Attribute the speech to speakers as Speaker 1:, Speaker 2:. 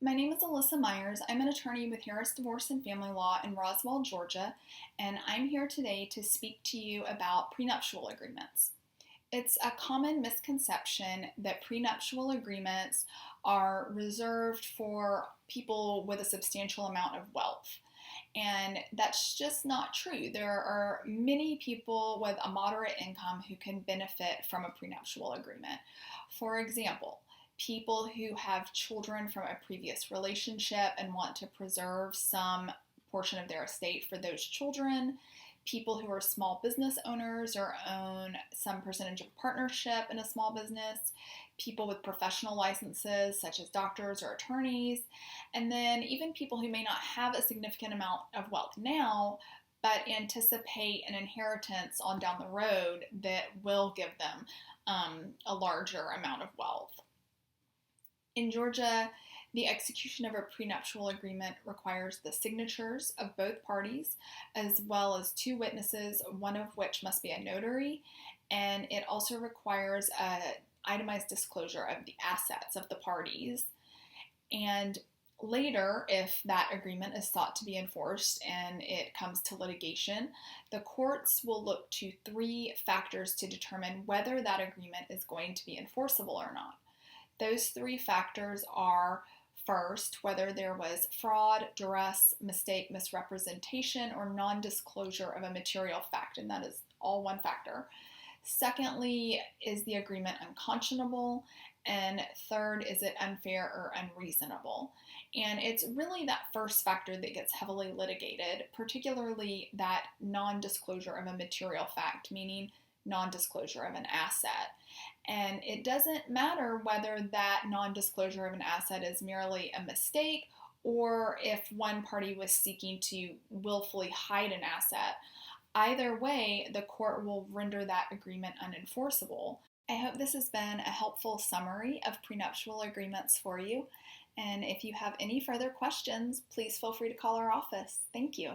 Speaker 1: My name is Alyssa Myers. I'm an attorney with Harris Divorce and Family Law in Roswell, Georgia, and I'm here today to speak to you about prenuptial agreements. It's a common misconception that prenuptial agreements are reserved for people with a substantial amount of wealth. And that's just not true. There are many people with a moderate income who can benefit from a prenuptial agreement. For example, people who have children from a previous relationship and want to preserve some portion of their estate for those children, people who are small business owners or own some percentage of partnership in a small business, people with professional licenses such as doctors or attorneys, and then even people who may not have a significant amount of wealth now but anticipate an inheritance on down the road that will give them a larger amount of wealth. In Georgia, the execution of a prenuptial agreement requires the signatures of both parties, as well as two witnesses, one of which must be a notary, and it also requires an itemized disclosure of the assets of the parties. And later, if that agreement is sought to be enforced and it comes to litigation, the courts will look to three factors to determine whether that agreement is going to be enforceable or not. Those three factors are: first, whether there was fraud, duress, mistake, misrepresentation, or non-disclosure of a material fact, and that is all one factor. Secondly, is the agreement unconscionable? And third, is it unfair or unreasonable? And it's really that first factor that gets heavily litigated, particularly that non-disclosure of a material fact, meaning non-disclosure of an asset. And it doesn't matter whether that non-disclosure of an asset is merely a mistake or if one party was seeking to willfully hide an asset. Either way, the court will render that agreement unenforceable. I hope this has been a helpful summary of prenuptial agreements for you. And if you have any further questions, please feel free to call our office. Thank you.